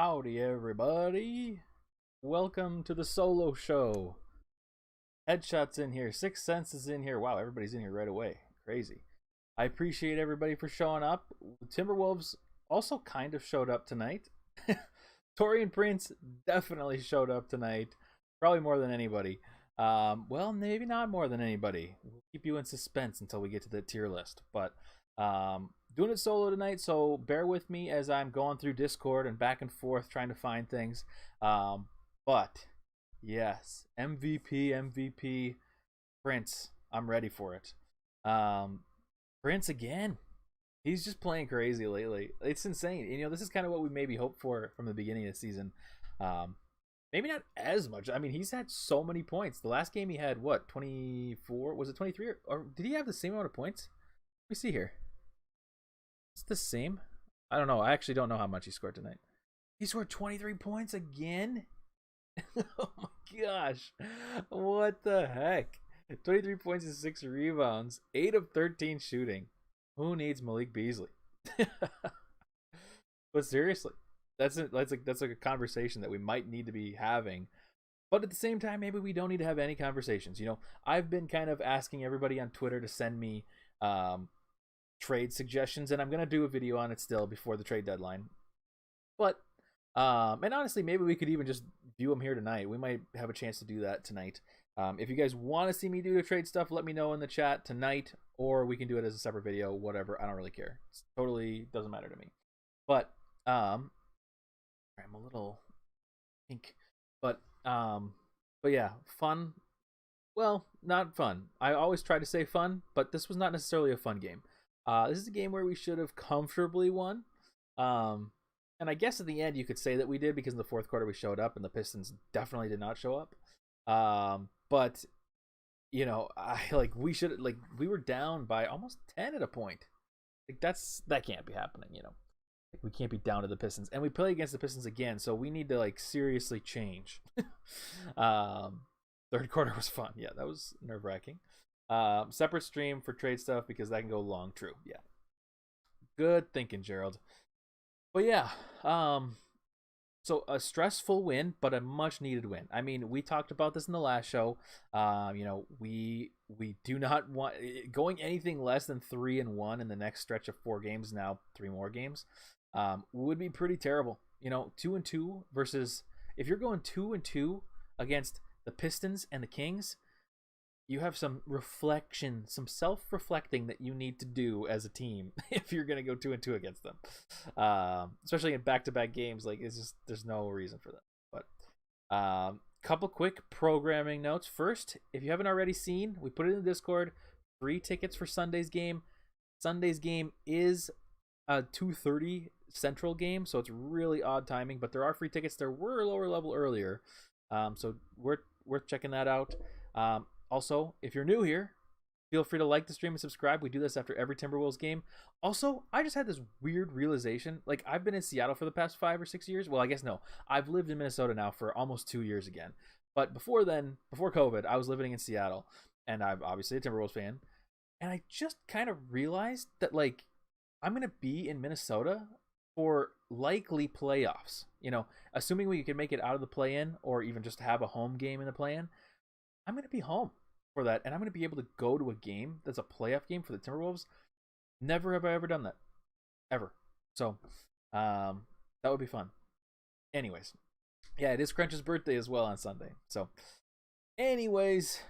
Howdy, everybody. Welcome to the solo show. Headshot's in here. Sixth Sense is in here. Wow, everybody's in here right away. Crazy. I appreciate everybody for showing up. Timberwolves also kind of showed up tonight. Torian Prince definitely showed up tonight. Probably more than anybody. Well, maybe not more than anybody. We'll keep you in suspense until we get to the tier list. But doing it solo tonight, so bear with me as I'm going through Discord and back and forth trying to find things. But yes, MVP Prince, I'm ready for it. Prince again. He's just playing crazy lately. It's insane. You know, this is kind of what we maybe hoped for from the beginning of the season. Maybe not as much. I mean, he's had so many points. The last game he had, what, 24? Was it 23? Or did he have the same amount of points? Let me see here. It's the same. I don't know. I actually don't know how much he scored tonight. He scored 23 points again? Oh my gosh. What the heck? 23 points and 6 rebounds. 8 of 13 shooting. Who needs Malik Beasley? But seriously, that's like a conversation that we might need to be having. But at the same time, maybe we don't need to have any conversations. You know, I've been kind of asking everybody on Twitter to send me trade suggestions, and I'm gonna do a video on it still before the trade deadline. But and honestly, maybe we could even just view them here tonight. We might have a chance to do that tonight. If you guys want to see me do the trade stuff, let me know in the chat tonight, or we can do it as a separate video, whatever. I don't really care. It totally doesn't matter to me. But I'm a little pink. But yeah, fun. Well, not fun. I always try to say fun, but this was not necessarily a fun game. This is a game where we should have comfortably won. And I guess at the end you could say that we did, because in the fourth quarter we showed up and the Pistons definitely did not show up. But you know, we were down by almost 10 at a point. Like that can't be happening, you know. Like, we can't be down to the Pistons, and we play against the Pistons again, so we need to like seriously change. Third quarter was fun. Yeah, that was nerve-wracking. Separate stream for trade stuff because that can go long. True. Yeah. Good thinking, Gerald. But yeah, so a stressful win, but a much needed win. I mean, we talked about this in the last show. You know, we do not want going anything less than 3-1 in the next stretch of 4 games. Now 3 more games would be pretty terrible. You know, 2-2 versus, if you're going 2-2 against the Pistons and the Kings, you have some reflection, some self-reflecting that you need to do as a team if you're going to go 2-2 against them. Especially in back-to-back games, like it's just, there's no reason for that. But couple quick programming notes. First, if you haven't already seen, we put it in the Discord, free tickets for Sunday's game. Sunday's game is a 2:30 Central game, so it's really odd timing, but there are free tickets. There were lower level earlier, so worth checking that out. Also, if you're new here, feel free to like the stream and subscribe. We do this after every Timberwolves game. Also, I just had this weird realization. Like, I've been in Seattle for the past 5 or 6 years. Well, I guess no. I've lived in Minnesota now for almost 2 years again. But before then, before COVID, I was living in Seattle. And I'm obviously a Timberwolves fan. And I just kind of realized that, like, I'm going to be in Minnesota for likely playoffs. You know, assuming we can make it out of the play-in or even just have a home game in the play-in, I'm going to be home for that, and I'm going to be able to go to a game that's a playoff game for the Timberwolves. Never have I ever done that. Ever. So, that would be fun. Anyways. Yeah, it is Crunch's birthday as well on Sunday. So, anyways,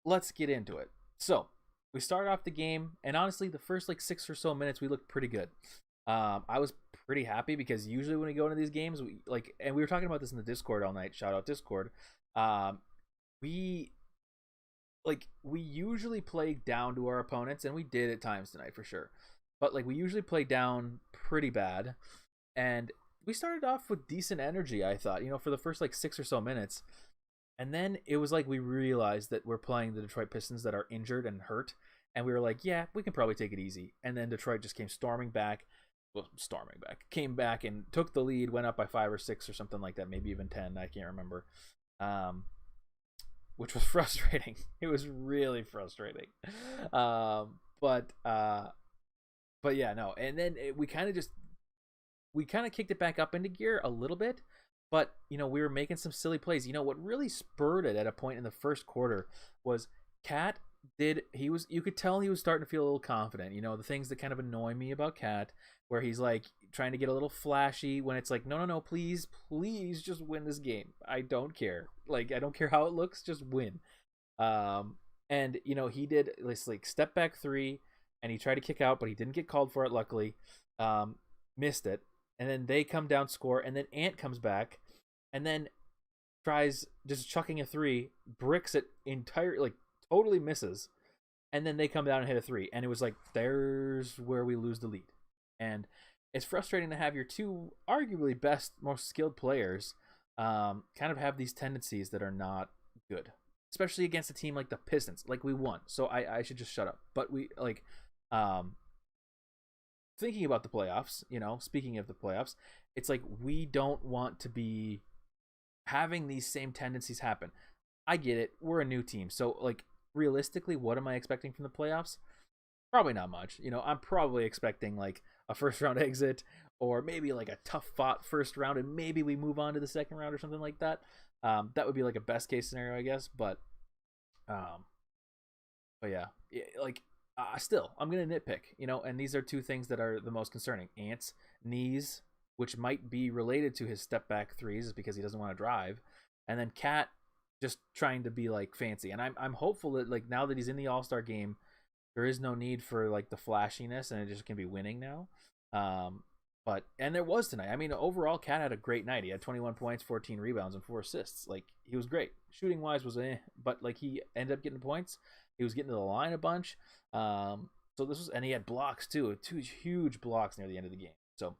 let's get into it. So, we start off the game, and honestly, the first, 6 or so minutes, we looked pretty good. I was pretty happy because usually when we go into these games, and we were talking about this in the Discord all night. Shout out Discord. We usually play down to our opponents, and we did at times tonight for sure. But we usually play down pretty bad, and we started off with decent energy, I thought, you know, for the first 6 or so minutes. And then it was we realized that we're playing the Detroit Pistons that are injured and hurt, and we were like, yeah, we can probably take it easy. And then Detroit just came came back and took the lead, went up by 5 or 6 or something like that, maybe even 10, I can't remember. Which was frustrating. It was really frustrating. But yeah, no. And then we kind of just we kind of kicked it back up into gear a little bit, but we were making some silly plays. What really spurred it at a point in the first quarter was Cat you could tell he was starting to feel a little confident. The things that kind of annoy me about Cat, where he's like trying to get a little flashy when it's like, no, please just win this game. I don't care. Like, I don't care how it looks, just win. And he did this like step back three, and he tried to kick out, but he didn't get called for it, luckily. Missed it. And then they come down, score, and then Ant comes back and then tries just chucking a three, bricks it like totally misses, and then they come down and hit a three, and it was like, there's where we lose the lead. And it's frustrating to have your two arguably best, most skilled players kind of have these tendencies that are not good, especially against a team like the Pistons. Like, we won, so I should just shut up. But we like thinking about the playoffs, speaking of the playoffs, it's like we don't want to be having these same tendencies happen. I get it. We're a new team. So, like, realistically, what am I expecting from the playoffs? Probably not much. I'm probably expecting, like, a first-round exit, or maybe, like, a tough-fought first round, and maybe we move on to the second round or something like that. That would be, like, a best-case scenario, I guess. But yeah, like, still, I'm going to nitpick, and these are two things that are the most concerning. Ant's knees, which might be related to his step-back threes, is because he doesn't want to drive. And then Cat just trying to be, like, fancy. And I'm hopeful that, like, now that he's in the All-Star game, there is no need for, like, the flashiness, and it just can be winning now. And there was tonight. I mean, overall, Cat had a great night. He had 21 points, 14 rebounds, and 4 assists. Like, he was great. Shooting-wise was but, like, he ended up getting points. He was getting to the line a bunch. And he had blocks, too. 2 huge blocks near the end of the game. So,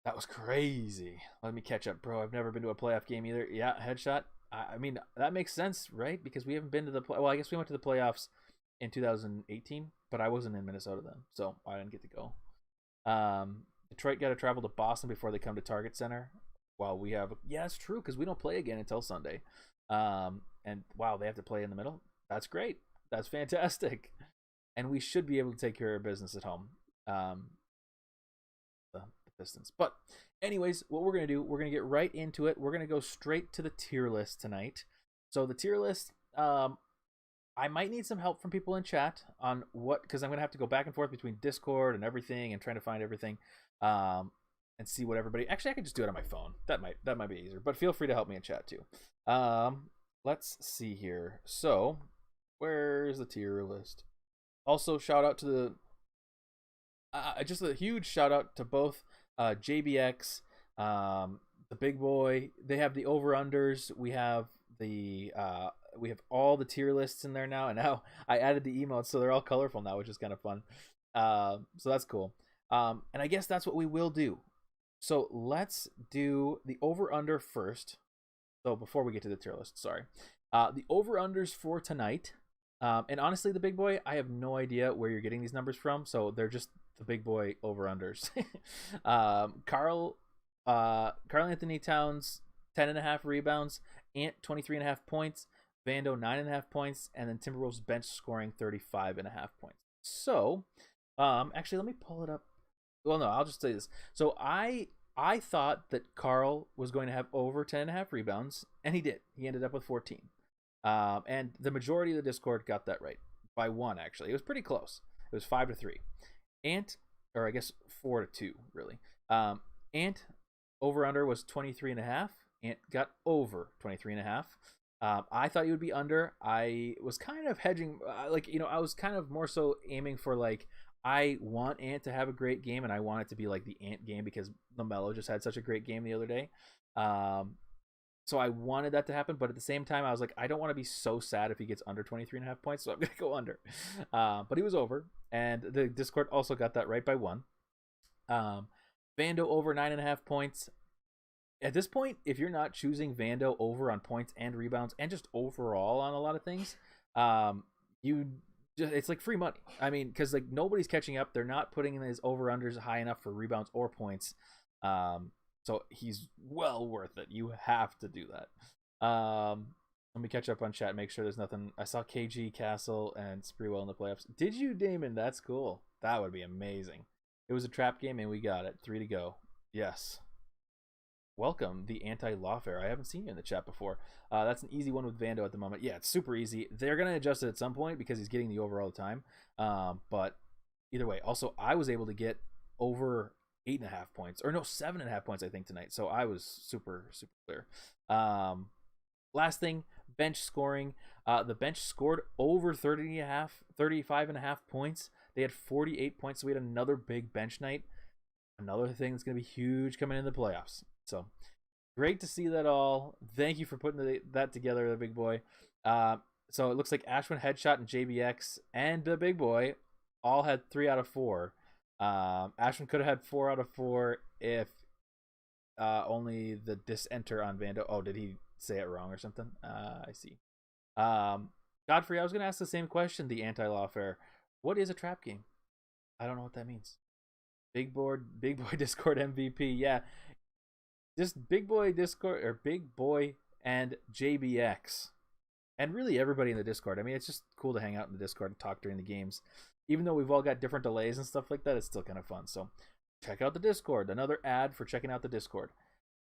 that was crazy. Let me catch up, bro. I've never been to a playoff game either. Yeah, headshot. I mean, that makes sense, right? Because we haven't been to well, I guess we went to the playoffs in 2018, but I wasn't in Minnesota then, so I didn't get to go. Detroit got to travel to Boston before they come to Target Center. While we have, yeah, it's true, because we don't play again until Sunday. And wow, they have to play in the middle. That's great. That's fantastic. And we should be able to take care of business at home. The Pistons. But anyways, what we're going to do, we're going to get right into it. We're going to go straight to the tier list tonight. So the tier list, I might need some help from people in chat on because I'm going to have to go back and forth between Discord and everything and trying to find everything and see what everybody... Actually, I can just do it on my phone. That might be easier, but feel free to help me in chat too. Let's see here. So, where's the tier list? Also, shout out to the... just a huge shout out to both JBX, the Big Boy. They have the over-unders. We have we have all the tier lists in there now, and now I added the emotes, so they're all colorful now, which is kind of fun. So that's cool. And I guess that's what we will do. So let's do the over-under first. So before we get to the tier list, sorry. The over-unders for tonight. And honestly, the Big Boy, I have no idea where you're getting these numbers from, so they're just the Big Boy over-unders. Carl Anthony Towns, 10.5 rebounds. Ant, 23.5 points. Vando, 9.5 points. And then Timberwolves bench scoring 35.5 points. So, actually, let me pull it up. Well, no, I'll just say this. So, I thought that Carl was going to have over 10.5 rebounds, and he did. He ended up with 14. And the majority of the Discord got that right. By 1, actually. It was pretty close. It was 5-3. Ant, or I guess 4-2, really. Ant, over-under was 23.5. Ant got over 23.5. I thought he would be under. I was kind of hedging, I was kind of more so aiming for, like, I want Ant to have a great game, and I want it to be like the Ant game because LaMelo just had such a great game the other day. So I wanted that to happen, but at the same time, I was like, I don't want to be so sad if he gets under 23.5 points, so I'm going to go under. But he was over, and the Discord also got that right by 1. Vando over 9.5 points. At this point, if you're not choosing Vando over on points and rebounds and just overall on a lot of things, it's like free money. I mean, because like nobody's catching up. They're not putting his over-unders high enough for rebounds or points. So he's well worth it. You have to do that. Let me catch up on chat. Make sure there's nothing. I saw KG, Castle, and Spreewell in the playoffs. Did you, Damon? That's cool. That would be amazing. It was a trap game, and we got it. 3 to go. Yes. Welcome, the anti-lawfare. I haven't seen you in the chat before. That's an easy one with Vando at the moment. Yeah, it's super easy. They're going to adjust it at some point because he's getting the over all the time. But either way, also, I was able to get over 8.5 points. Or no, 7.5 points, I think, tonight. So I was super, super clear. Last thing, bench scoring. The bench scored over 35.5 points. They had 48 points, so we had another big bench night. Another thing that's going to be huge coming in the playoffs. So great to see that all. Thank you for putting that together, the big boy. So it looks like Ashwin, Headshot, and JBX and the big boy all had 3 out of 4. Ashwin could have had 4 out of 4 if only the disenter on Vando. Oh, did he say it wrong or something? I see. Godfrey, I was going to ask the same question, the anti-lawfare. What is a trap game? I don't know what that means. Big boy Discord MVP. Yeah, just big boy Discord, or big boy and JBX, and really everybody in the Discord. I mean, it's just cool to hang out in the Discord and talk during the games. Even though we've all got different delays and stuff like that, it's still kind of fun. So check out the Discord. Another ad for checking out the Discord.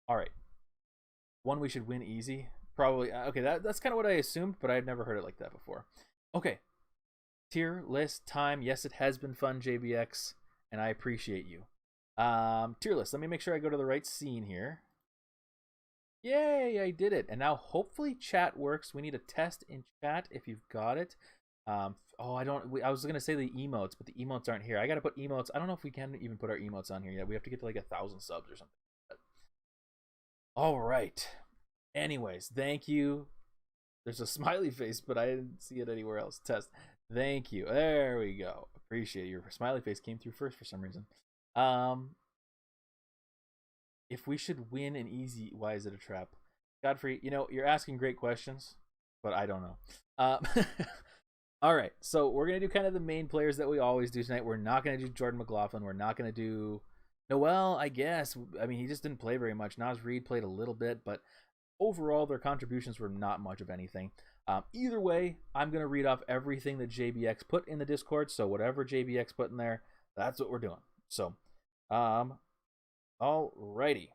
All right, one we should win easy. Probably. Okay, that's kind of what I assumed, but I've never heard it like that before. Okay, tier list time. Yes, it has been fun, JBX, and I appreciate you. Tier list. Let me make sure I go to the right scene here. Yay, I did it. And now hopefully chat works. We need a test in chat if you've got it. I was going to say the emotes, but the emotes aren't here. I got to put emotes. I don't know if we can even put our emotes on here yet. We have to get to like 1,000 subs or something. All right. Anyways, thank you. There's a smiley face, but I didn't see it anywhere else. Test. Thank you. There we go. Appreciate it. Your smiley face came through first for some reason. If we should win an easy, why is it a trap? Godfrey, you're asking great questions, but I don't know. All right, so we're going to do kind of the main players that we always do tonight. We're not going to do Jordan McLaughlin. We're not going to do Noel, I guess. I mean, he just didn't play very much. Naz Reid played a little bit, but overall, their contributions were not much of anything. Either way, I'm going to read off everything that JBX put in the Discord. So whatever JBX put in there, that's what we're doing. So, alrighty.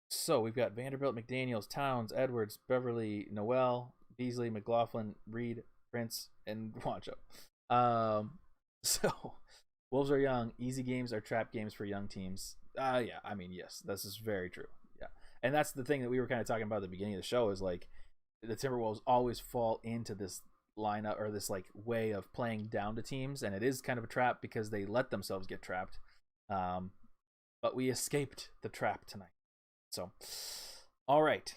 So we've got Vanderbilt, McDaniels, Towns, Edwards, Beverly, Noel, Beasley, McLaughlin, Reed, Prince, and Wancho. So Wolves are young. Easy games are trap games for young teams. Yeah, I mean, yes, this is very true. Yeah. And that's the thing that we were kind of talking about at the beginning of the show is like the Timberwolves always fall into this lineup or this like way of playing down to teams, and it is kind of a trap because they let themselves get trapped. But we escaped the trap tonight. So, all right.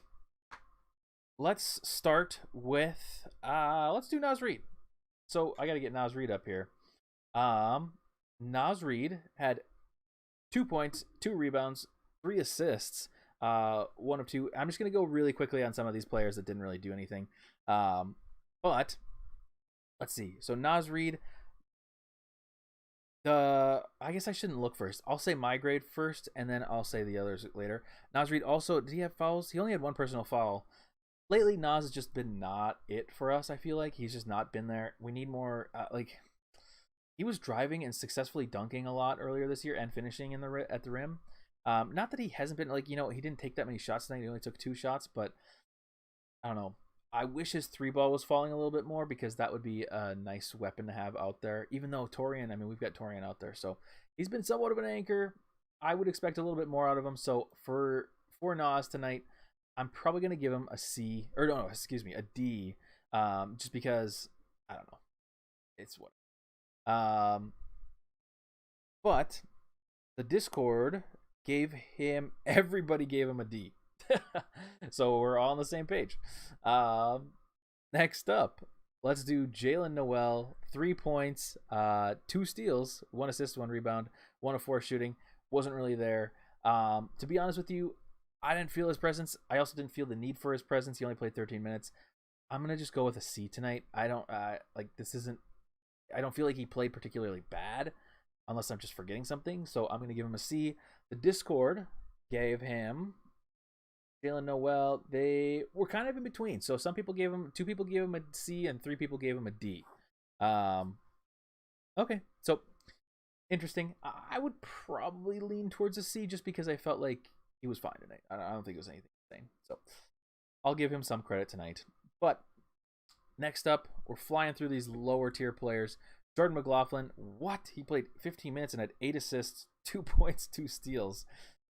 Let's start with let's do Naz Reid. So I gotta get Naz Reid up here. Naz Reid had 2 points, 2 rebounds, 3 assists. 1 of 2. I'm just gonna go really quickly on some of these players that didn't really do anything. But let's see. So Naz Reid. I guess I shouldn't look first. I'll say my grade first, and then I'll say the others later. Naz Reid also, did he have fouls? He only had 1 personal foul. Lately, Naz has just been not it for us, I feel like. He's just not been there. We need more, he was driving and successfully dunking a lot earlier this year and finishing at the rim. Not that he hasn't been, he didn't take that many shots tonight. He only took 2 shots, but I don't know. I wish his 3-ball was falling a little bit more because that would be a nice weapon to have out there. Even though Torian, we've got Torian out there. So he's been somewhat of an anchor. I would expect a little bit more out of him. So for Naz tonight, I'm probably going to give him a C. Or no, excuse me, a D. Just because, I don't know. It's what. But the Discord everybody gave him a D. So we're all on the same page. Next up, let's do Jalen Noel. 3 points, 2 steals, 1 assist, 1 rebound, 1 of 4 shooting. Wasn't really there. To be honest with you, I didn't feel his presence. I also didn't feel the need for his presence. He only played 13 minutes. I'm gonna just go with a C tonight. I don't I don't feel like he played particularly bad, unless I'm just forgetting something. So I'm gonna give him a C. The Discord gave him Jalen Noel. They were kind of in between. So 2 people gave him a C and 3 people gave him a D. Okay, so interesting. I would probably lean towards a C just because I felt like he was fine tonight. I don't think it was anything insane. So I'll give him some credit tonight. But next up, we're flying through these lower tier players. Jordan McLaughlin, what? He played 15 minutes and had 8 assists, 2 points, 2 steals.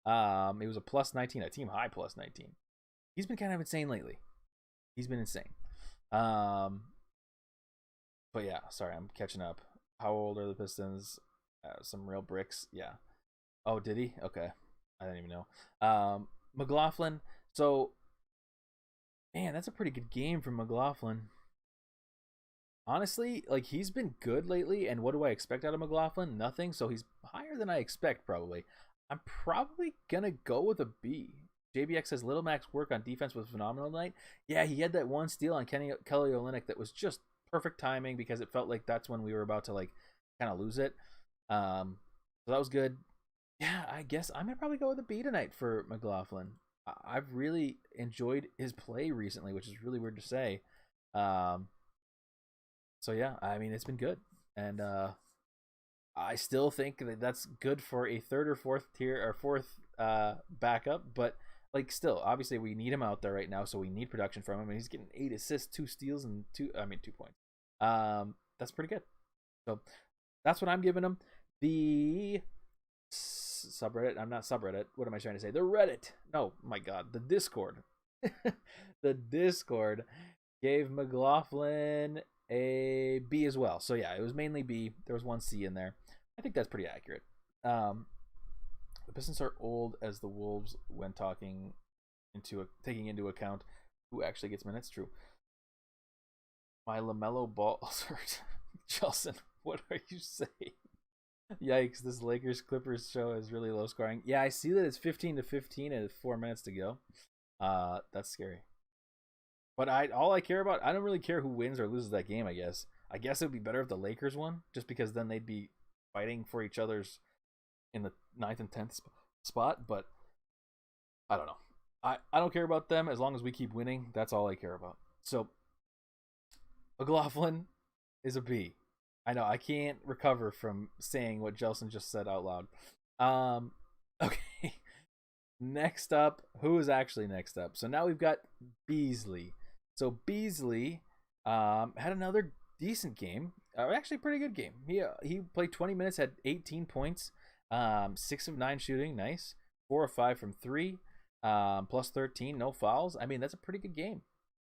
It was a plus 19, a team high plus 19. He's been kind of insane lately. He's been insane. But yeah, sorry, I'm catching up. How old are the Pistons? Some real bricks. Yeah. Oh, did he? Okay. I didn't even know. McLaughlin. So, man, that's a pretty good game from McLaughlin. Honestly, like he's been good lately, and what do I expect out of McLaughlin? Nothing. So he's higher than I expect, probably. I'm probably gonna go with a B. JBX says Little Mac's work on defense was phenomenal tonight. Yeah, he had that one steal on Kelly Olynyk that was just perfect timing because it felt like that's when we were about to like kind of lose it. So that was good. Yeah, I guess I'm gonna probably go with a B tonight for McLaughlin. I've really enjoyed his play recently, which is really weird to say. Um, so yeah, I mean it's been good, and I still think that that's good for a third or fourth tier or fourth backup, but like still, obviously we need him out there right now, so we need production from him, and he's getting 8 assists, 2 steals, and 2 points. That's pretty good. So that's what I'm giving him. The subreddit, I'm not subreddit. What am I trying to say? The Reddit. No, my God, the Discord. The Discord gave McLaughlin a B as well. So yeah, it was mainly B. There was one C in there. I think that's pretty accurate. The Pistons are old as the Wolves when taking into account who actually gets minutes. True. My LaMelo balls hurt. Chelsea, what are you saying? Yikes! This Lakers Clippers show is really low scoring. Yeah, I see that it's 15-15 and 4 minutes to go. That's scary. But all I care about, I don't really care who wins or loses that game. I guess it would be better if the Lakers won, just because then they'd be fighting for each other's in the 9th and 10th spot. But I don't know. I don't care about them as long as we keep winning. That's all I care about. So McLaughlin is a B. I know I can't recover from saying what Jelson just said out loud. Okay. Next up, who is actually next up? So now we've got Beasley. So Beasley had another decent game. Actually, pretty good game. He played 20 minutes, had 18 points, 6 of 9 shooting, nice. 4 of 5 from 3, plus 13, no fouls. I mean, that's a pretty good game.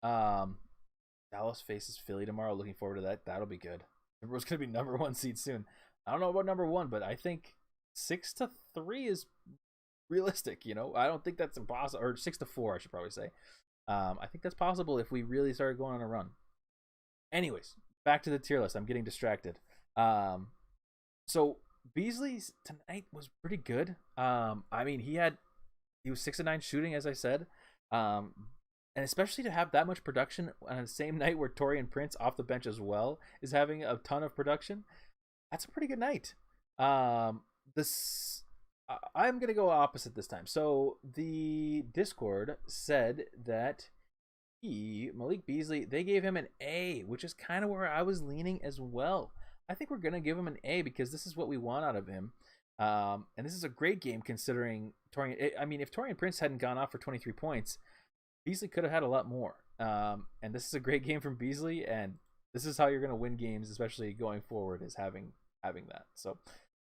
Dallas faces Philly tomorrow. Looking forward to that. That'll be good. Timberwolves going to be number 1 seed soon. I don't know about number 1, but I think 6-3 is realistic. You know, I don't think that's impossible. Or 6-4, I should probably say. I think that's possible if we really started going on a run. Anyways, back to the tier list. I'm getting distracted. So Beasley's tonight was pretty good. I mean, he was 6 of 9 shooting, as I said. And especially to have that much production on the same night where Taurean Prince off the bench as well is having a ton of production, that's a pretty good night. I'm going to go opposite this time. So the Discord said that Malik Beasley, they gave him an A, which is kind of where I was leaning as well. I think we're going to give him an A because this is what we want out of him. And this is a great game considering if Taurean Prince hadn't gone off for 23 points, Beasley could have had a lot more. And this is a great game from Beasley, and this is how you're going to win games, especially going forward, is having that. So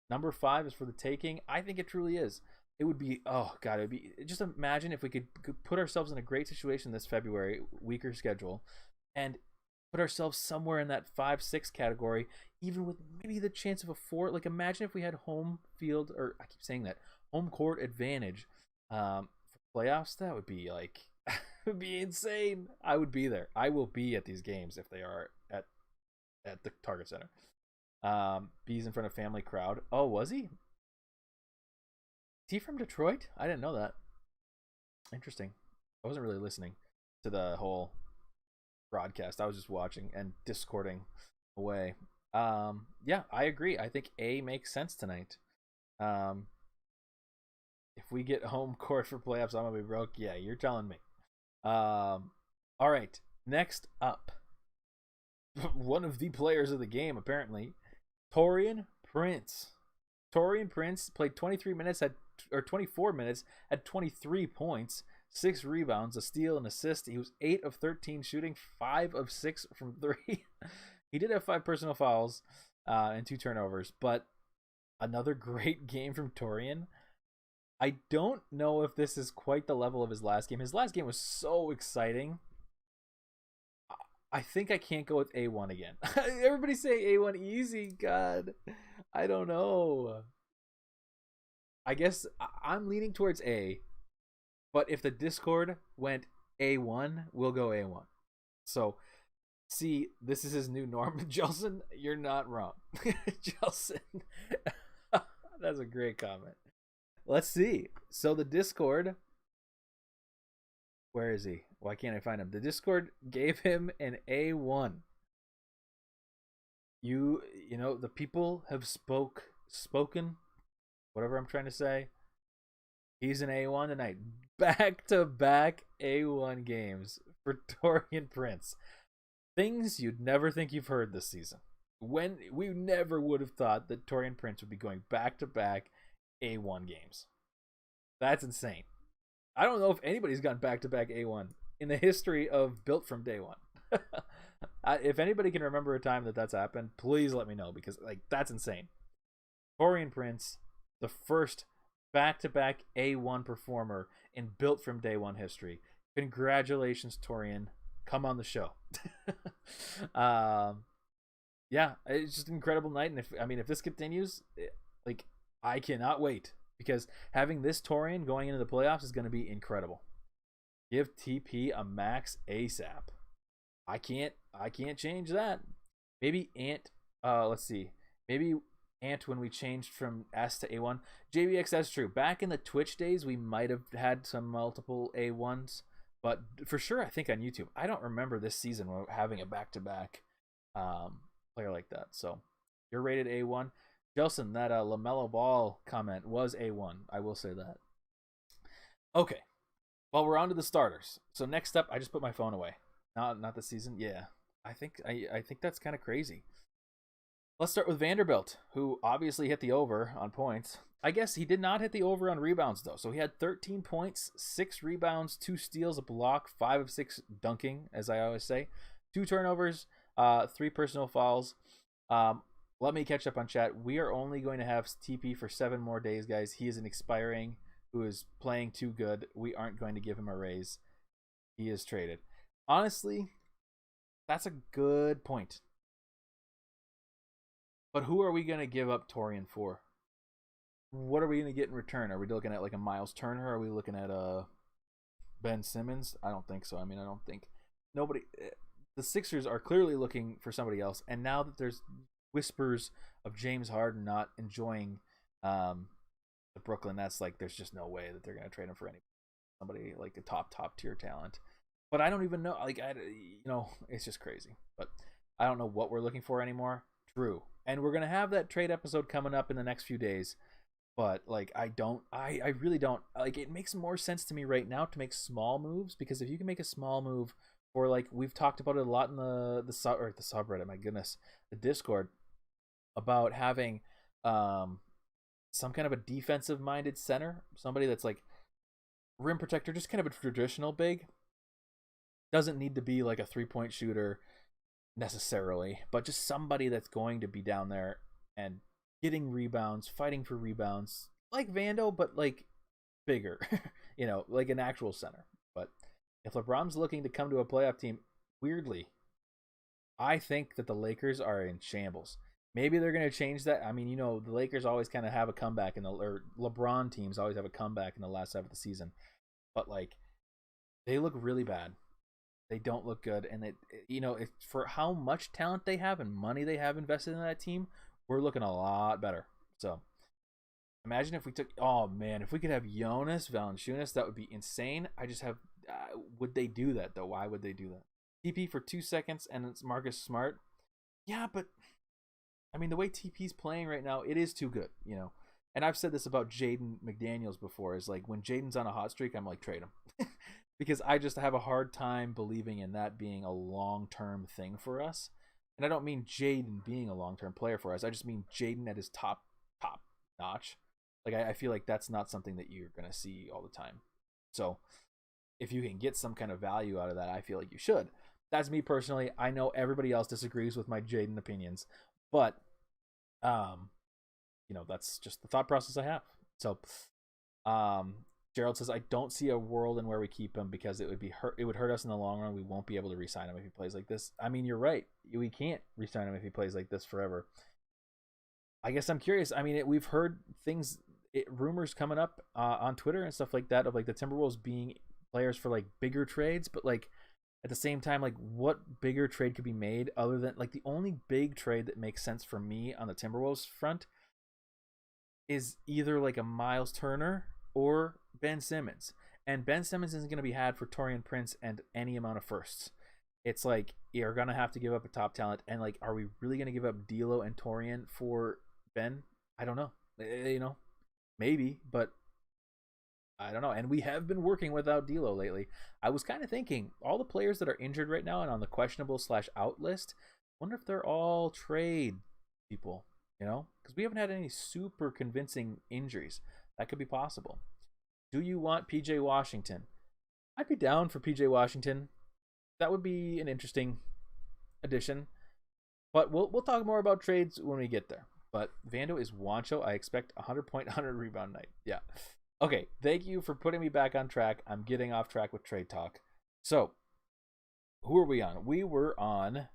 number 5 is for the taking. I think it truly is. It would be, oh God, it would be, just imagine if we could put ourselves in a great situation this February, weaker schedule, and put ourselves somewhere in that 5-6 category, even with maybe the chance of a 4. Like, imagine if we had home field, or I keep saying that, home court advantage for playoffs. That would be like, it would be insane. I would be there. I will be at these games if they are at the Target Center. B's in front of family crowd. Oh, was he? Is he from Detroit? I didn't know that. Interesting. I wasn't really listening to the whole broadcast. I was just watching and discording away. Yeah, I agree. I think A makes sense tonight. If we get home court for playoffs, I'm gonna be broke. Yeah, you're telling me. All right. Next up, one of the players of the game, apparently, Taurean Prince. Torian Prince played 24 minutes, had 23 points, 6 rebounds, a steal, and assist. He was 8 of 13 shooting, 5 of 6 from 3. He did have 5 personal fouls and 2 turnovers, but another great game from Torian. I don't know if this is quite the level of his last game. His last game was so exciting. I think I can't go with A1 again. Everybody say A1 easy. God, I don't know. I guess I'm leaning towards A, but if the Discord went A1, we'll go A1. So, see, this is his new norm. Jelson, you're not wrong. Jelson, that's a great comment. Let's see. So the Discord, where is he? Why can't I find him? The Discord gave him an A1. You know, the people have spoken, whatever I'm trying to say. He's an A1 tonight. Back-to-back A1 games for Torian Prince. Things you'd never think you've heard this season. When we never would have thought that Torian Prince would be going back-to-back A1 games. That's insane. I don't know if anybody's gone back-to-back A1 in the history of Built from Day One. If anybody can remember a time that's happened, please let me know, because that's insane. Torian Prince, the first back-to-back A1 performer in Built from Day One history. Congratulations, Torian. Come on the show. Yeah, it's just an incredible night, and if this continues, I cannot wait, because having this Torian going into the playoffs is going to be incredible. Give TP a max ASAP. I can't change that. Maybe Ant. Let's see. Maybe Ant when we changed from S to A1. JBX, that's true. Back in the Twitch days, we might have had some multiple A1s, but for sure, I think on YouTube, I don't remember this season having a back-to-back player like that. So you're rated A1. Jelson, that LaMelo Ball comment was A1. I will say that. Okay. Well, we're on to the starters. So next up, I just put my phone away. Not the season. Yeah. I think that's kind of crazy. Let's start with Vanderbilt, who obviously hit the over on points. I guess he did not hit the over on rebounds, though. So he had 13 points, 6 rebounds, 2 steals, a block, 5 of 6 dunking, as I always say. 2 turnovers, 3 personal fouls. Let me catch up on chat. We are only going to have TP for 7 more days, guys. He is an expiring who is playing too good. We aren't going to give him a raise. He is traded. Honestly, that's a good point. But who are we going to give up Torian for? What are we going to get in return? Are we looking at like a Miles Turner? Are we looking at Ben Simmons? I don't think so. I don't think nobody. The Sixers are clearly looking for somebody else. And now that there's whispers of James Harden not enjoying the Brooklyn Nets, there's just no way that they're going to trade him for somebody like a top tier talent. But I don't even know. It's just crazy. But I don't know what we're looking for anymore. True. And we're going to have that trade episode coming up in the next few days. But I really don't it makes more sense to me right now to make small moves, because if you can make a small move, or we've talked about it a lot in the subreddit, my goodness, the Discord, about having some kind of a defensive minded center, somebody that's rim protector, just kind of a traditional big. Doesn't need to be like a 3-point shooter necessarily, but just somebody that's going to be down there and getting rebounds, fighting for rebounds, like Vando, but bigger, like an actual center. But if LeBron's looking to come to a playoff team, weirdly, I think that the Lakers are in shambles. Maybe they're going to change that. The Lakers always kind of have a comeback or LeBron teams always have a comeback in the last half of the season. But they look really bad. They don't look good, and for how much talent they have and money they have invested in that team, we're looking a lot better. So imagine if we if we could have Jonas Valanciunas, that would be insane. I just have, would they do that though? Why would they do that? TP for 2 seconds, and it's Marcus Smart. Yeah, but the way TP's playing right now, it is too good, And I've said this about Jaden McDaniels before, is when Jaden's on a hot streak, I'm trade him. Because I just have a hard time believing in that being a long-term thing for us. And I don't mean Jaden being a long-term player for us. I just mean Jaden at his top. notch. Like I feel like that's not something that you're gonna see all the time. So if you can get some kind of value out of that, I feel like you should. That's me personally. I know everybody else disagrees with my Jaden opinions, but that's just the thought process I have. So Gerald says, I don't see a world in where we keep him because it would hurt us in the long run. We won't be able to re-sign him if he plays like this. I mean, you're right. We can't re-sign him if he plays like this forever. I guess I'm curious. I mean, we've heard rumors coming up on Twitter and stuff like that of like the Timberwolves being players for like bigger trades, but like at the same time, like what bigger trade could be made other than like the only big trade that makes sense for me on the Timberwolves front is either like a Miles Turner or Ben Simmons. And Ben Simmons isn't going to be had for Taurean Prince and any amount of firsts. It's like you're going to have to give up a top talent. And like, are we really going to give up D'Lo and Taurean for Ben? I don't know. Maybe, but I don't know. And we have been working without D'Lo lately. I was kind of thinking all the players that are injured right now and on the questionable/out list, wonder if they're all trade people, because we haven't had any super convincing injuries. That could be possible. Do you want PJ Washington? I'd be down for PJ Washington. That would be an interesting addition. But we'll talk more about trades when we get there. But Vando is Wancho. I expect 100-point, 100-rebound night. Yeah. Okay, thank you for putting me back on track. I'm getting off track with trade talk. So, who are we on? We were on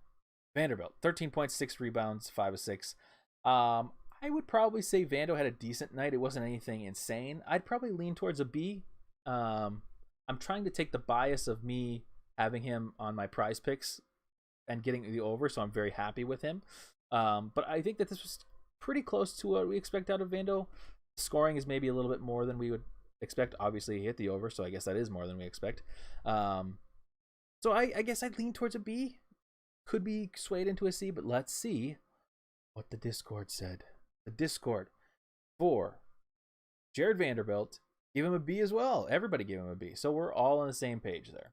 Vanderbilt. 13 points, 6 rebounds, 5 of 6. I would probably say Vando had a decent night. It wasn't anything insane. I'd probably lean towards a B. I'm trying to take the bias of me having him on my prize picks and getting the over, so I'm very happy with him. But I think that this was pretty close to what we expect out of Vando. Scoring is maybe a little bit more than we would expect. Obviously, he hit the over, so I guess that is more than we expect. So I guess I'd lean towards a B. Could be swayed into a C, but let's see what the Discord said. The Discord for Jared Vanderbilt gave him a B as well. Everybody gave him a B. So we're all on the same page there.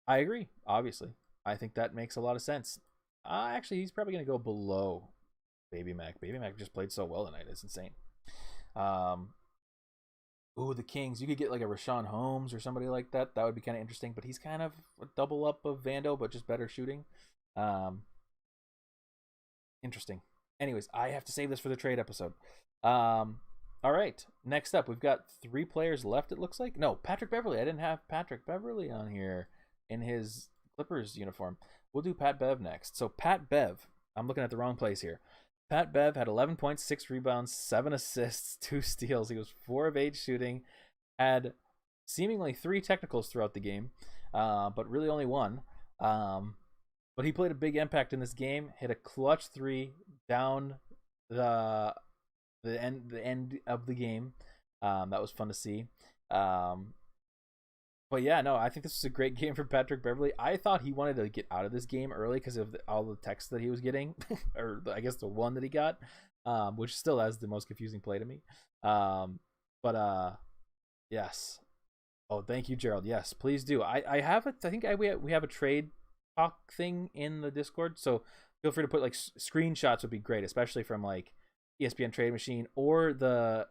I agree, obviously. I think that makes a lot of sense. Actually, he's probably going to go below Baby Mac. Baby Mac just played so well tonight. It's insane. The Kings. You could get like a Rashawn Holmes or somebody like that. That would be kind of interesting. But he's kind of a double up of Vando, but just better shooting. Interesting. Anyways, I have to save this for the trade episode. All right. Next up, we've got 3 players left, it looks like. No, Patrick Beverley. I didn't have Patrick Beverley on here in his Clippers uniform. We'll do Pat Bev next. So Pat Bev, I'm looking at the wrong place here. Pat Bev had 11 points, 6 rebounds, 7 assists, 2 steals. He was 4 of 8 shooting, had seemingly 3 technicals throughout the game, but really only 1. But he played a big impact in this game, hit a clutch 3 down the end of the game. That was fun to see. But yeah, no, I think this was a great game for Patrick Beverley. I thought he wanted to get out of this game early because of all the texts that he was getting, or I guess the one that he got, which still has the most confusing play to me. Yes. Oh, thank you, Gerald. Yes, please do. I have it. I think we have a trade talk thing in the Discord, so feel free to put like screenshots would be great, especially from like ESPN Trade Machine or the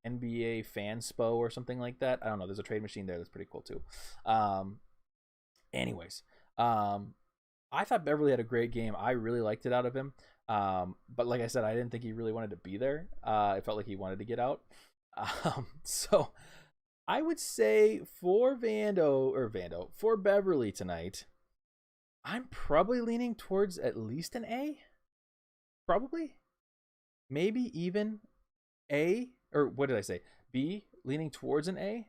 NBA Fanspo or something like that. I don't know. There's a trade machine there that's pretty cool too. Anyways, I thought Beverly had a great game. I really liked it out of him. But like I said, I didn't think he really wanted to be there. It felt like he wanted to get out. So I would say for Beverly tonight, I'm probably leaning towards at least an A. Probably. Maybe even A. Or what did I say? B, leaning towards an A?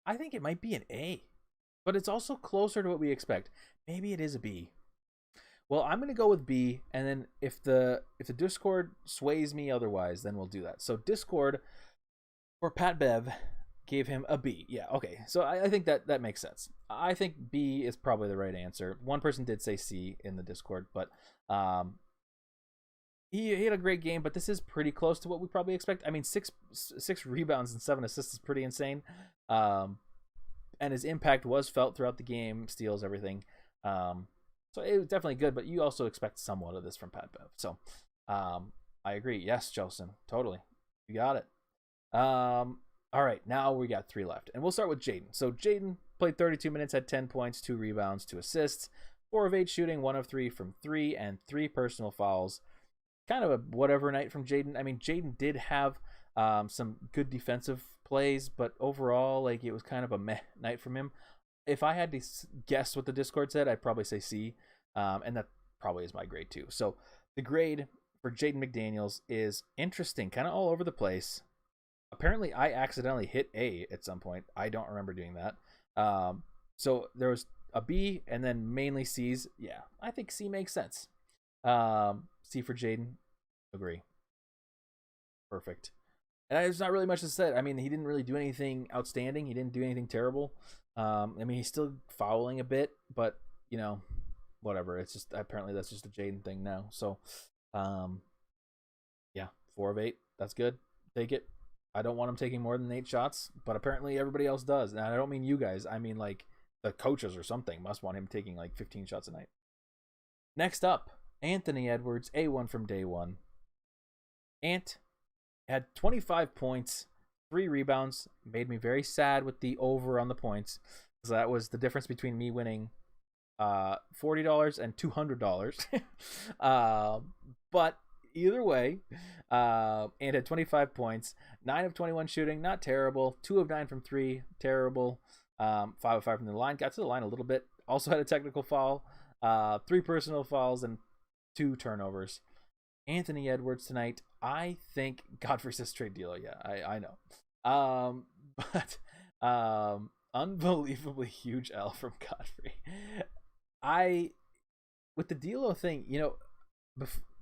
I think it might be an A. But it's also closer to what we expect. Maybe it is a B. Well, I'm going to go with B, and then if the Discord sways me otherwise, then we'll do that. So Discord for Pat Bev gave him a B. Yeah, okay. So I think that makes sense. I think B is probably the right answer. One person did say C in the Discord, but he had a great game, but this is pretty close to what we probably expect. I mean, six rebounds and 7 assists is pretty insane. And his impact was felt throughout the game, steals, everything. So it was definitely good, but you also expect somewhat of this from Pat Bev. So I agree. Yes, Chelsea, totally. You got it. All right, now we got 3 left, and we'll start with Jaden. So Jaden played 32 minutes, had 10 points, 2 rebounds, 2 assists, 4 of 8 shooting, 1 of 3 from 3, and 3 personal fouls. Kind of a whatever night from Jaden. I mean, Jaden did have some good defensive plays, but overall, like, it was kind of a meh night from him. If I had to guess what the Discord said, I'd probably say C, and that probably is my grade too. So the grade for Jaden McDaniels is interesting, kind of all over the place. Apparently, I accidentally hit A at some point. I don't remember doing that. So there was a B and then mainly C's. Yeah, I think C makes sense. C for Jaden. Agree. Perfect. And there's not really much to say. I mean, he didn't really do anything outstanding. He didn't do anything terrible. I mean, he's still fouling a bit, but, you know, whatever. It's just, apparently that's just a Jaden thing now. So, yeah, 4 of 8. That's good. Take it. I don't want him taking more than 8 shots, but apparently everybody else does. And I don't mean you guys. I mean, like, the coaches or something must want him taking like 15 shots a night. Next up, Anthony Edwards, A1 from day one. Ant had 25 points, 3 rebounds. Made me very sad with the over on the points, because that was the difference between me winning $40 and $200. But either way, Ant had 25 points, 9 of 21 shooting, not terrible. 2 of 9 from 3, terrible. 5 of 5 from the line, got to the line a little bit. Also had a technical foul, 3 personal fouls, and 2 turnovers. Anthony Edwards tonight, I think, God versus trade dealer. Yeah, I know. But unbelievably huge L from Godfrey. With the D'Lo thing, you know,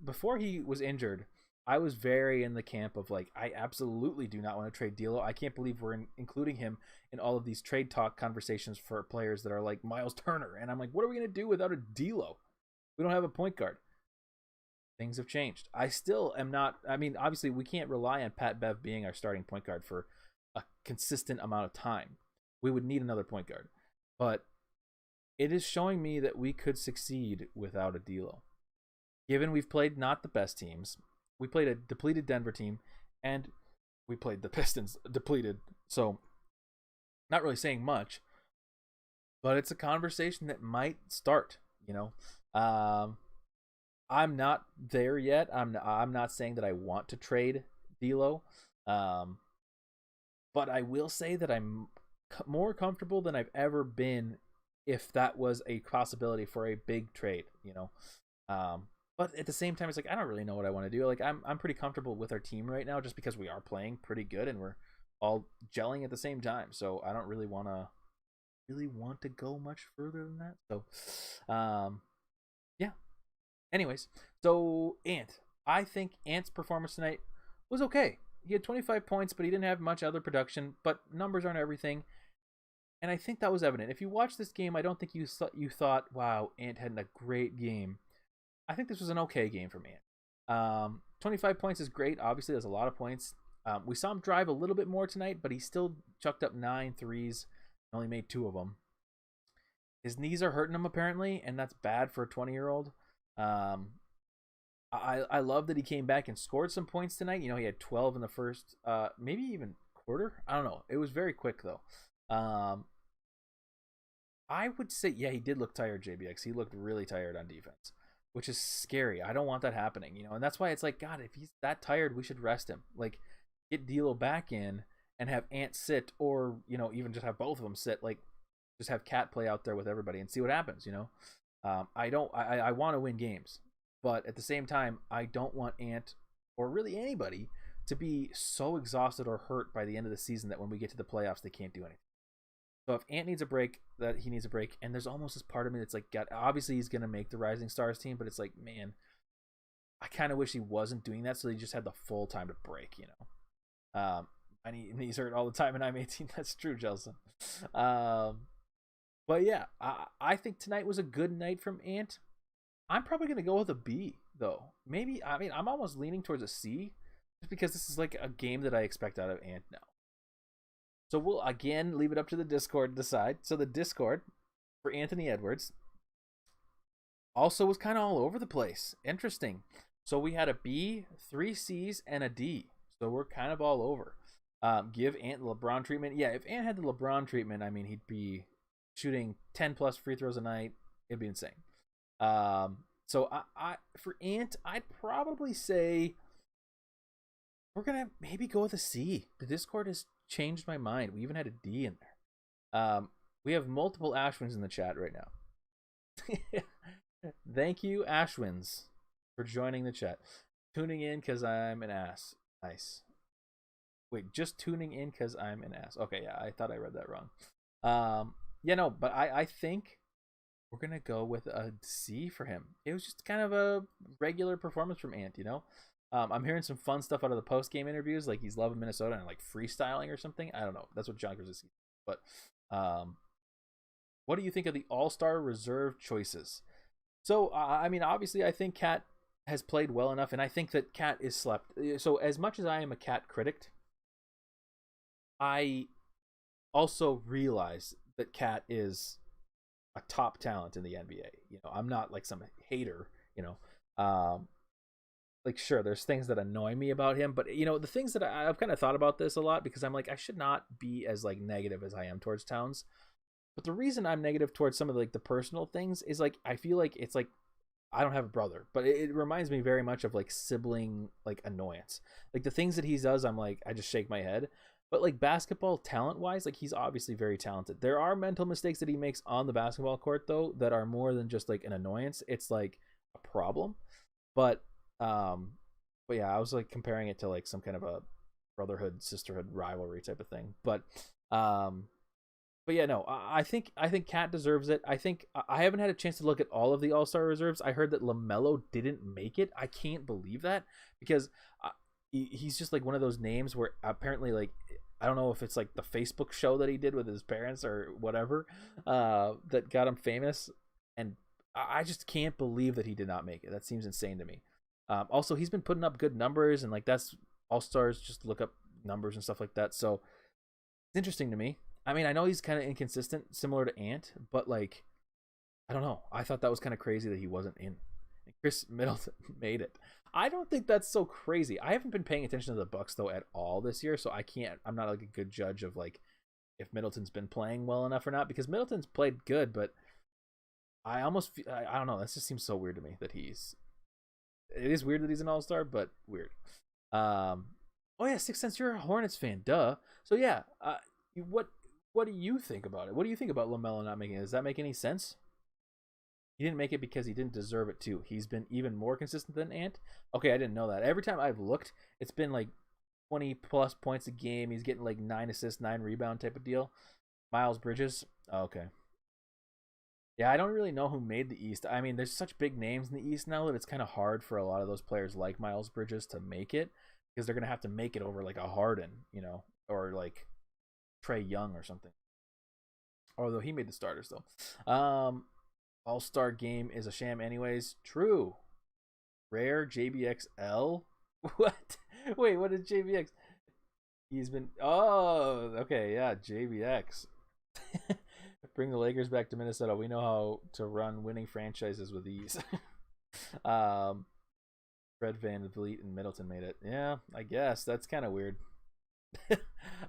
before he was injured, I was very in the camp of like, I absolutely do not want to trade D'Lo. I can't believe we're including him in all of these trade talk conversations for players that are like Miles Turner. And I'm like, what are we going to do without a D'Lo? We don't have a point guard. Things have changed. I still am not. I mean, obviously, we can't rely on Pat Bev being our starting point guard for a consistent amount of time. We would need another point guard. But it is showing me that we could succeed without a D'Lo. Given we've played not the best teams, we played a depleted Denver team, and we played the Pistons depleted. So, not really saying much, but it's a conversation that might start. You know, I'm not there yet. I'm not saying that I want to trade D'Lo, but I will say that I'm more comfortable than I've ever been if that was a possibility for a big trade. You know, but at the same time, it's like I don't really know what I want to do. Like I'm pretty comfortable with our team right now, just because we are playing pretty good and we're all gelling at the same time. So I don't really want to go much further than that. So, yeah. Anyways, so Ant. I think Ant's performance tonight was okay. He had 25 points, but he didn't have much other production. But numbers aren't everything, and I think that was evident. If you watch this game, I don't think you thought, "Wow, Ant had a great game." I think this was an okay game from Ant. 25 points is great. Obviously, there's a lot of points. We saw him drive a little bit more tonight, but he still chucked up 9 threes and only made 2 of them. His knees are hurting him apparently, and that's bad for a 20-year-old. I love that he came back and scored some points tonight. You know, he had 12 in the first, maybe even quarter. I don't know. It was very quick though. I would say, yeah, he did look tired, JBX. He looked really tired on defense, which is scary. I don't want that happening, you know, and that's why it's like, God, if he's that tired, we should rest him. Like, get D'Lo back in and have Ant sit, or, you know, even just have both of them sit. Like, just have Cat play out there with everybody and see what happens, you know. I want to win games, but at the same time, I don't want Ant or really anybody to be so exhausted or hurt by the end of the season that when we get to the playoffs, they can't do anything. So if Ant needs a break, that he needs a break. And there's almost this part of me that's like, God, obviously he's going to make the Rising Stars team, but it's like, man, I kind of wish he wasn't doing that, so he just had the full time to break, you know. And he's hurt all the time, and I'm 18. That's true, Jelson. But yeah, I think tonight was a good night from Ant. I'm probably going to go with a B, though. Maybe, I mean, I'm almost leaning towards a C, just because this is like a game that I expect out of Ant now. So we'll, again, leave it up to the Discord to decide. So the Discord for Anthony Edwards also was kind of all over the place. Interesting. So we had a B, 3 C's, and a D. So we're kind of all over. Give Ant the LeBron treatment. Yeah, if Ant had the LeBron treatment, I mean, he'd be shooting 10 plus free throws a night. It'd be insane. So I for Ant, I'd probably say we're gonna maybe go with a C. The Discord has changed my mind. We even had a D in there. We have multiple Ashwins in the chat right now. Thank you, Ashwins, for joining the chat. Tuning in because I'm an ass. Nice. Wait, just tuning in because I'm an ass. Okay, yeah, I thought I read that wrong. Yeah, no, but I think we're going to go with a C for him. It was just kind of a regular performance from Ant, you know? I'm hearing some fun stuff out of the post-game interviews, like he's loving Minnesota and like freestyling or something. I don't know. That's what John Krasinski. But what do you think of the All-Star reserve choices? So, I mean, obviously, I think Cat has played well enough, and I think that Cat is slept. So, as much as I am a Cat critic, I also realize that Cat is a top talent in the NBA. You know, I'm not like some hater, you know. Like, sure, there's things that annoy me about him, but, you know, the things that I've kind of thought about this a lot because I'm like, I should not be as, like, negative as I am towards Towns. But the reason I'm negative towards some of like the personal things is like I feel like it's like I don't have a brother, but it reminds me very much of like sibling like annoyance. Like the things that he does, I'm like I just shake my head. But like basketball talent wise, like he's obviously very talented. There are mental mistakes that he makes on the basketball court though that are more than just like an annoyance. It's like a problem. But yeah, I was like comparing it to like some kind of a brotherhood, sisterhood rivalry type of thing. But yeah, no, I think Cat deserves it. I think I haven't had a chance to look at all of the All-Star reserves. I heard that LaMelo didn't make it. I can't believe that because he's just like one of those names where apparently like I don't know if it's like the Facebook show that he did with his parents or whatever that got him famous, and I just can't believe that he did not make it. That seems insane to me. Also, he's been putting up good numbers, and like that's All-Stars just look up numbers and stuff like that. So it's interesting to me. I mean, I know he's kind of inconsistent, similar to Ant, but like, I don't know. I thought that was kind of crazy that he wasn't in. And Chris Middleton made it. I don't think that's so crazy. I haven't been paying attention to the Bucks though at all this year, so I can't. I'm not like a good judge of like if Middleton's been playing well enough or not because Middleton's played good, but I almost I don't know. That just seems so weird to me that he's. It is weird that he's an All-Star, but weird. Oh yeah, 6 Sense, you're a Hornets fan, duh. So yeah, what do you think about it? What do you think about LaMelo not making it? Does that make any sense? He didn't make it because he didn't deserve it too. He's been even more consistent than Ant. Okay, I didn't know that. Every time I've looked, it's been like 20 plus points a game. He's getting like 9 assists, 9 rebound type of deal. Miles Bridges. Oh, okay. Yeah, I don't really know who made the East. I mean, there's such big names in the East now that it's kind of hard for a lot of those players like Miles Bridges to make it because they're going to have to make it over like a Harden, you know, or like Trae Young or something. Although he made the starters though. All-Star game is a sham anyways. True. Rare JBXL. What? Wait, what is JBX? He's been okay, yeah, JBX. Bring the Lakers back to Minnesota. We know how to run winning franchises with ease. Fred Van Vliet and Middleton made it. Yeah, I guess that's kind of weird.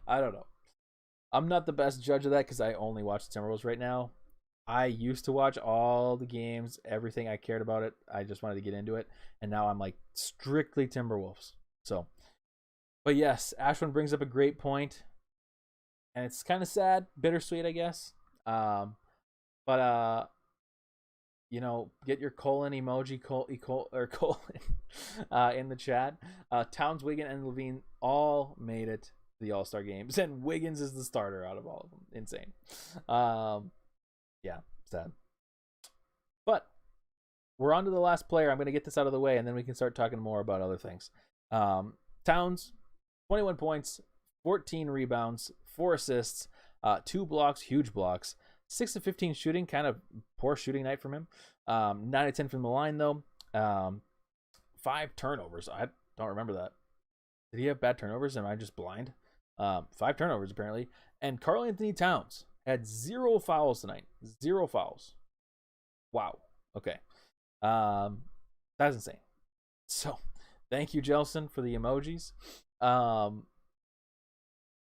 I don't know. I'm not the best judge of that because I only watch the Timberwolves right now. I used to watch all the games, everything. I cared about it. I just wanted to get into it. And now I'm like strictly Timberwolves. So, but yes, Ashwin brings up a great point. And it's kind of sad, bittersweet, I guess. But you know, get your colon emoji colon in the chat. Towns, Wiggin, and Levine all made it the All-Star games, and Wiggins is the starter out of all of them. Insane. Yeah, sad. But we're on to the last player. I'm going to get this out of the way, and then we can start talking more about other things. Towns, 21 points, 14 rebounds, 4 assists, 2 blocks, huge blocks, 6 of 15 shooting, kind of poor shooting night from him. 9 of 10 from the line, though. 5 turnovers. I don't remember that. Did he have bad turnovers? Am I just blind? 5 turnovers, apparently. And Karl Anthony Towns had 0 fouls tonight. 0 fouls. Wow. Okay. That's insane. So thank you, Jelson, for the emojis. Um,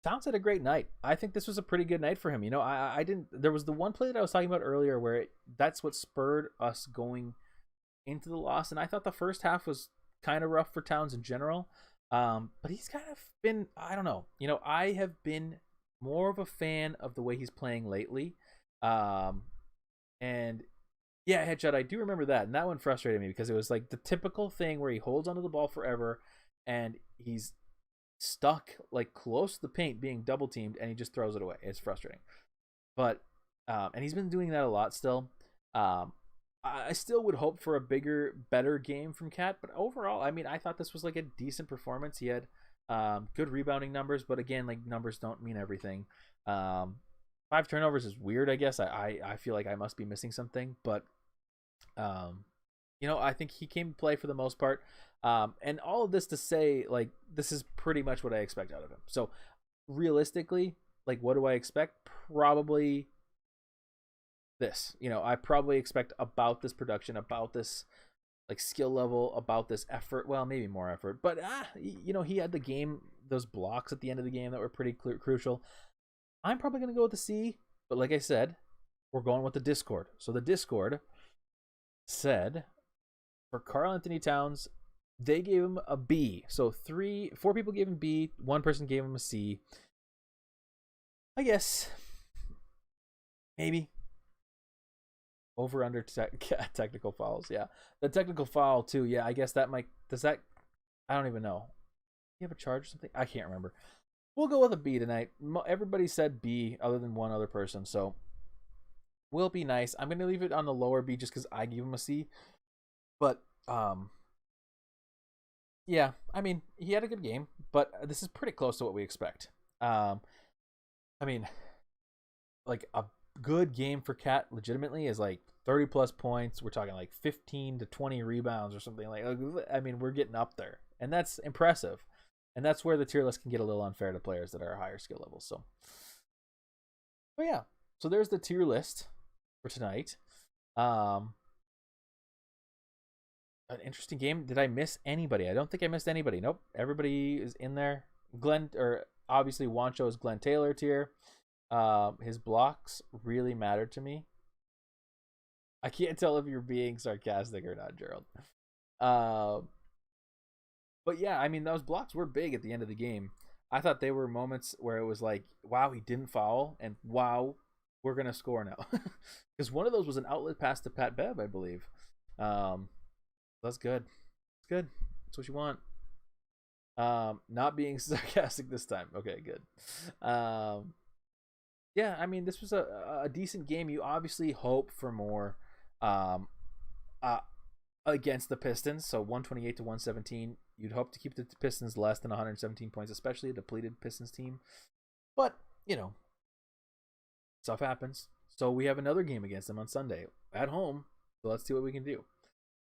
Towns had a great night. I think this was a pretty good night for him. I didn't. There was the one play that I was talking about earlier where that's what spurred us going into the loss, and I thought the first half was kind of rough for Towns in general. But he's kind of been. I don't know. I have been more of a fan of the way he's playing lately. And yeah, headshot. I do remember that, and that one frustrated me because it was like the typical thing where he holds onto the ball forever, and he's stuck like close to the paint being double teamed and he just throws it away. It's frustrating. But and he's been doing that a lot still. I still would hope for a bigger, better game from Cat, but overall, I mean, I thought this was like a decent performance. He had good rebounding numbers, but again, like numbers don't mean everything. 5 turnovers is weird, I guess. I feel like I must be missing something, but I think he came to play for the most part. And all of this to say, like, this is pretty much what I expect out of him. So realistically, like, what do I expect? Probably this. I probably expect about this production, about this like skill level, about this effort. Well, maybe more effort, but he had the game, those blocks at the end of the game that were pretty crucial. I'm probably gonna go with the C, but like I said, we're going with the Discord. So the Discord said for Karl Anthony Towns, they gave him a B. So 4 people gave him B, 1 person gave him a C. I guess maybe over under technical fouls. Yeah, the technical foul too. Yeah, I guess that might. Does that? I don't even know. You have a charge or something? I can't remember. We'll go with a B tonight. Everybody said B other than one other person, so will be nice. I'm gonna leave it on the lower B just because I gave him a C. But yeah, I mean, he had a good game, but this is pretty close to what we expect. I mean, like a good game for Cat legitimately is like 30 plus points. We're talking like 15 to 20 rebounds or something like. I mean, we're getting up there, and that's impressive. And that's where the tier list can get a little unfair to players that are higher skill levels. So, but yeah, so there's the tier list for tonight. An interesting game. Did I miss anybody? I don't think I missed anybody. Nope, everybody is in there. Obviously Wancho is Glenn Taylor tier. His blocks really mattered to me. I can't tell if you're being sarcastic or not, Gerald. But yeah, I mean, those blocks were big at the end of the game. I thought they were moments where it was like, wow, he didn't foul, and wow, we're going to score now. Because one of those was an outlet pass to Pat Bev, I believe. That's good. It's good. That's what you want. Not being sarcastic this time. Okay, good. Yeah, I mean, this was a decent game. You obviously hope for more against the Pistons. So 128 to 117. You'd hope to keep the Pistons less than 117 points, especially a depleted Pistons team. But, stuff happens. So we have another game against them on Sunday at home. So let's see what we can do.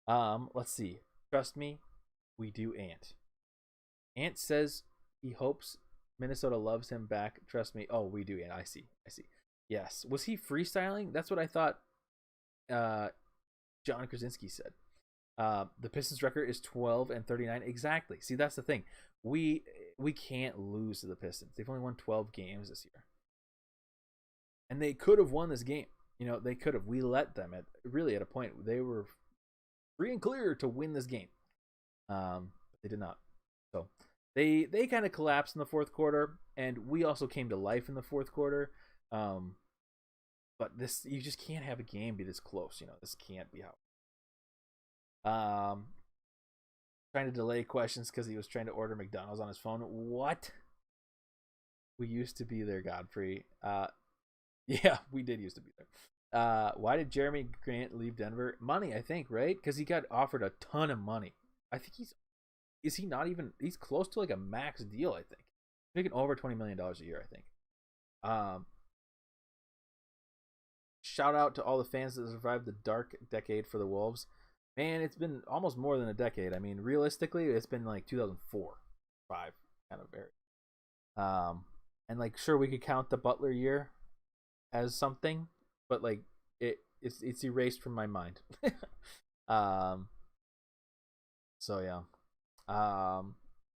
Let's see. Trust me, we do Ant. Ant says he hopes Minnesota loves him back. Trust me. Oh, we do. Ant. I see. Yes. Was he freestyling? That's what I thought John Krasinski said. The Pistons record is 12-39. Exactly. See, that's the thing. We can't lose to the Pistons. They've only won 12 games this year. And they could have won this game. They could have. We let them at a point. They were free and clear to win this game. But they did not. So they kind of collapsed in the fourth quarter, and we also came to life in the fourth quarter. But you just can't have a game be this close. This can't be how. Trying to delay questions because he was trying to order McDonald's on his phone. What? We used to be there, Godfrey. Yeah, we did used to be there. Why did Jeremy Grant leave Denver? Money, I think, right? Because he got offered a ton of money. I think he's close to like a max deal, I think. He's making over $20 million a year, I think. Shout out to all the fans that survived the dark decade for the Wolves. Man, it's been almost more than a decade. I mean, realistically, it's been like 2004, 5 kind of very. And like, sure, we could count the Butler year as something, but like it's erased from my mind. So yeah.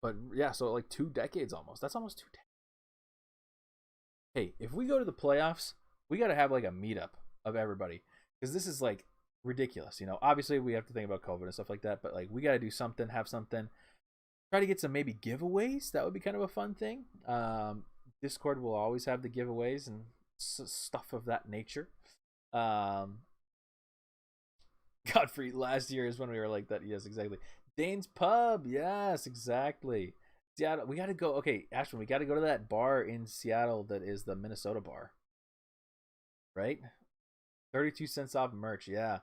But yeah, so like 2 decades almost. That's almost 2 decades. Hey, if we go to the playoffs, we got to have like a meetup of everybody because this is like ridiculous. Obviously we have to think about COVID and stuff like that, but like we got to do something, have something. Try to get some maybe giveaways. That would be kind of a fun thing. Discord will always have the giveaways and stuff of that nature. Um, Godfrey, last year is when we were like that. Yes, exactly. Dane's Pub. Yes, exactly. Seattle. We got to go. Okay, Ashwin, we got to go to that bar in Seattle that is the Minnesota bar, right? 32 cents off merch. Yeah.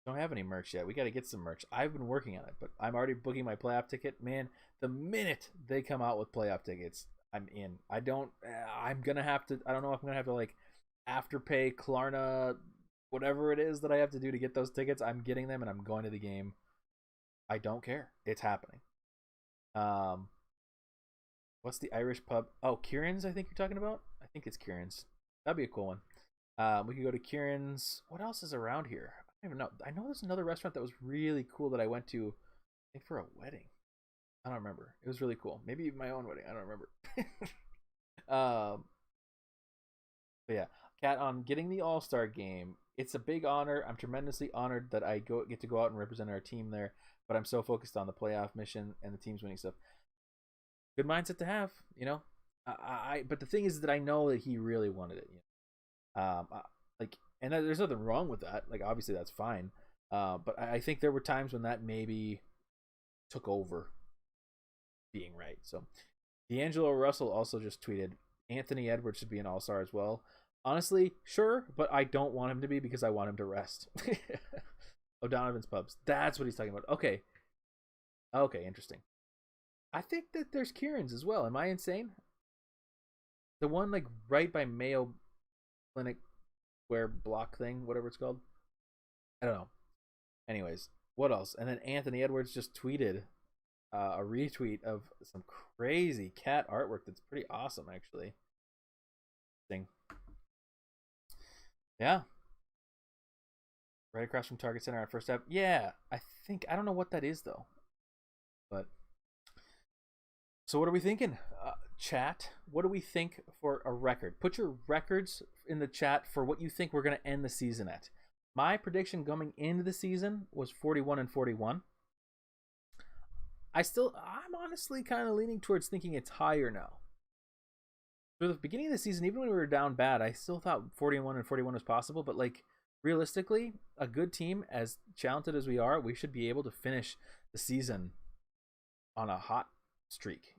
Don't have any merch yet. We got to get some merch. I've been working on it, but I'm already booking my playoff ticket. Man, the minute they come out with playoff tickets, I'm in. I'm going to have to, I don't know if I'm going to have to like afterpay Klarna, whatever it is that I have to do to get those tickets. I'm getting them and I'm going to the game. I don't care. It's happening. What's the Irish pub? Oh, Kieran's, I think you're talking about. I think it's Kieran's. That'd be a cool one. We could go to Kieran's. What else is around here? I don't even know. I know there's another restaurant that was really cool that I went to, I think for a wedding. I don't remember. It was really cool. Maybe my own wedding. I don't remember. But yeah, Kat, on getting the All-Star game, it's a big honor. I'm tremendously honored that I get to go out and represent our team there. But I'm so focused on the playoff mission and the team's winning stuff. Good mindset to have, but the thing is that I know that he really wanted it. Like, and there's nothing wrong with that. Like, obviously that's fine. But I think there were times when that maybe took over being right. So, D'Angelo Russell also just tweeted Anthony Edwards should be an All-Star as well. Honestly, sure, but I don't want him to be because I want him to rest. O'Donovan's Pubs. That's what he's talking about. Okay. Okay, interesting. I think that there's Kieran's as well. Am I insane? The one like right by Mayo Clinic Square block thing, whatever it's called. I don't know. Anyways, what else? And then Anthony Edwards just tweeted a retweet of some crazy cat artwork that's pretty awesome, actually. Thing. Yeah. Right across from Target Center on First Ave. Yeah, I don't know what that is though. But so what are we thinking? Chat, what do we think for a record? Put your records in the chat for what you think we're going to end the season at. My prediction coming into the season was 41-41. I'm honestly kind of leaning towards thinking it's higher now. For the beginning of the season, even when we were down bad, I still thought 41-41 was possible, but like realistically, a good team as talented as we are, we should be able to finish the season on a hot streak.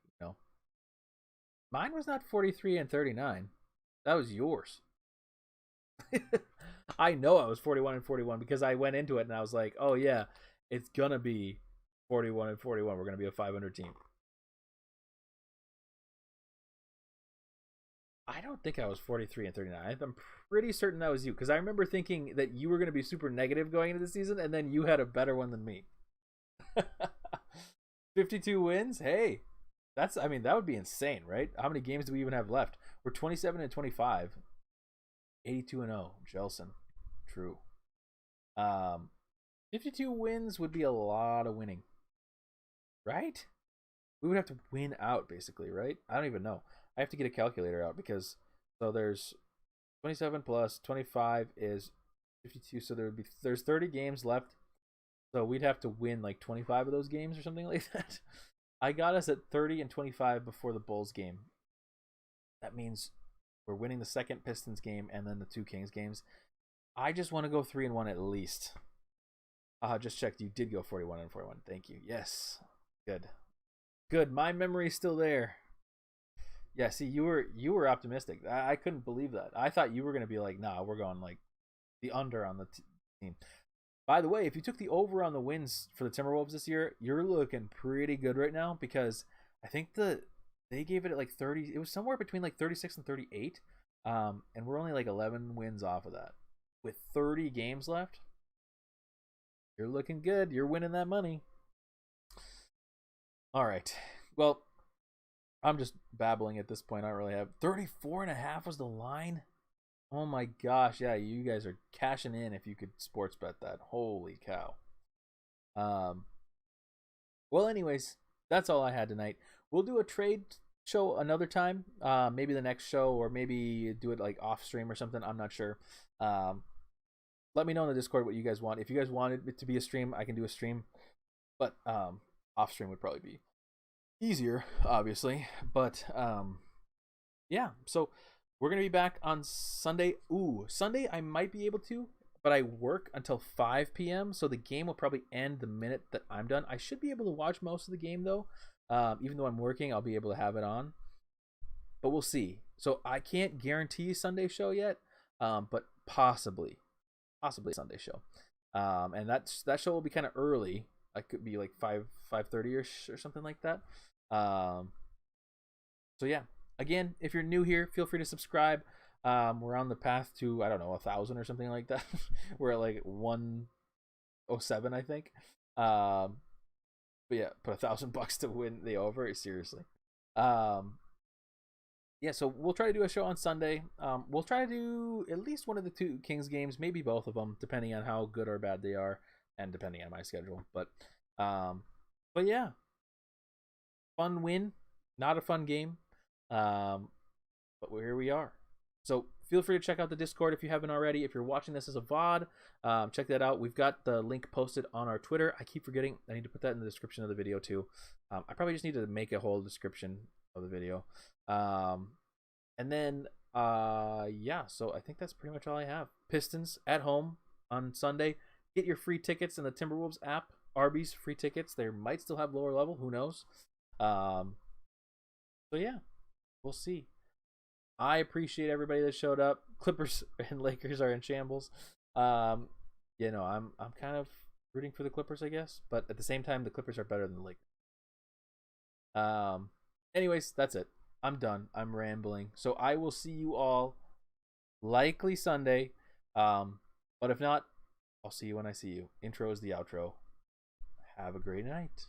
Mine was not 43-39. That was yours. I know I was 41-41 because I went into it and I was like, oh yeah, it's gonna be 41-41. We're gonna be a 500 team. I don't think I was 43-39. I'm pretty certain that was you because I remember thinking that you were gonna be super negative going into the season, and then you had a better one than me. 52 wins. Hey, that would be insane, right? How many games do we even have left? We're 27-25. 82-0. Jelson. True. 52 wins would be a lot of winning. Right? We would have to win out, basically, right? I don't even know. I have to get a calculator out because so there's 27 plus 25 is 52, so there's 30 games left. So we'd have to win like 25 of those games or something like that. I got us at 30-25 before the Bulls game. That means we're winning the second Pistons game and then the 2 Kings games. I just want to go 3-1 at least. Just checked. You did go 41-41. Thank you. Yes. Good. My memory's still there. Yeah, see, you were optimistic. I couldn't believe that. I thought you were going to be like, nah, we're going like the under on the team. By the way, if you took the over on the wins for the Timberwolves this year, you're looking pretty good right now because I think they gave it at like 30. It was somewhere between like 36 and 38. And we're only like 11 wins off of that. With 30 games left, you're looking good. You're winning that money. All right. Well, I'm just babbling at this point. I don't really have 34.5 was the line. Oh my gosh, yeah, you guys are cashing in if you could sports bet that. Holy cow. Well, anyways, that's all I had tonight. We'll do a trade show another time. Maybe the next show, or maybe do it like off stream or something. I'm not sure. Um, Let me know in the Discord what you guys want. If you guys wanted it to be a stream, I can do a stream. But off stream would probably be easier, obviously. But yeah. So we're gonna be back on Sunday. Ooh, Sunday I might be able to, but I work until 5 p.m. So the game will probably end the minute that I'm done. I should be able to watch most of the game though. Even though I'm working, I'll be able to have it on. But we'll see. So I can't guarantee Sunday show yet, but possibly Sunday show. And that show will be kind of early. I could be like 5:30 or something like that. So yeah. Again, if you're new here, feel free to subscribe. We're on the path to, I don't know, 1,000 or something like that. We're at like 107, I think. But yeah, put $1,000 to win the over. Seriously. Yeah, so we'll try to do a show on Sunday. We'll try to do at least one of the two Kings games, maybe both of them, depending on how good or bad they are, and depending on my schedule. But yeah, fun win, not a fun game. But here we are. So feel free to check out the Discord if you haven't already. If you're watching this as a VOD, check that out. We've got the link posted on our Twitter. I keep forgetting. I need to put that in the description of the video too. I probably just need to make a whole description of the video. And then yeah, so I think that's pretty much all I have. Pistons at home on Sunday. Get your free tickets in the Timberwolves app. Arby's free tickets. They might still have lower level. Who knows? So yeah, we'll see. I appreciate everybody that showed up. Clippers and Lakers are in shambles. I'm kind of rooting for the Clippers, I guess, but at the same time, the Clippers are better than the Lakers. Anyways, that's it. I'm done. I'm rambling. So I will see you all likely Sunday. But if not, I'll see you when I see you. Intro is the outro. Have a great night.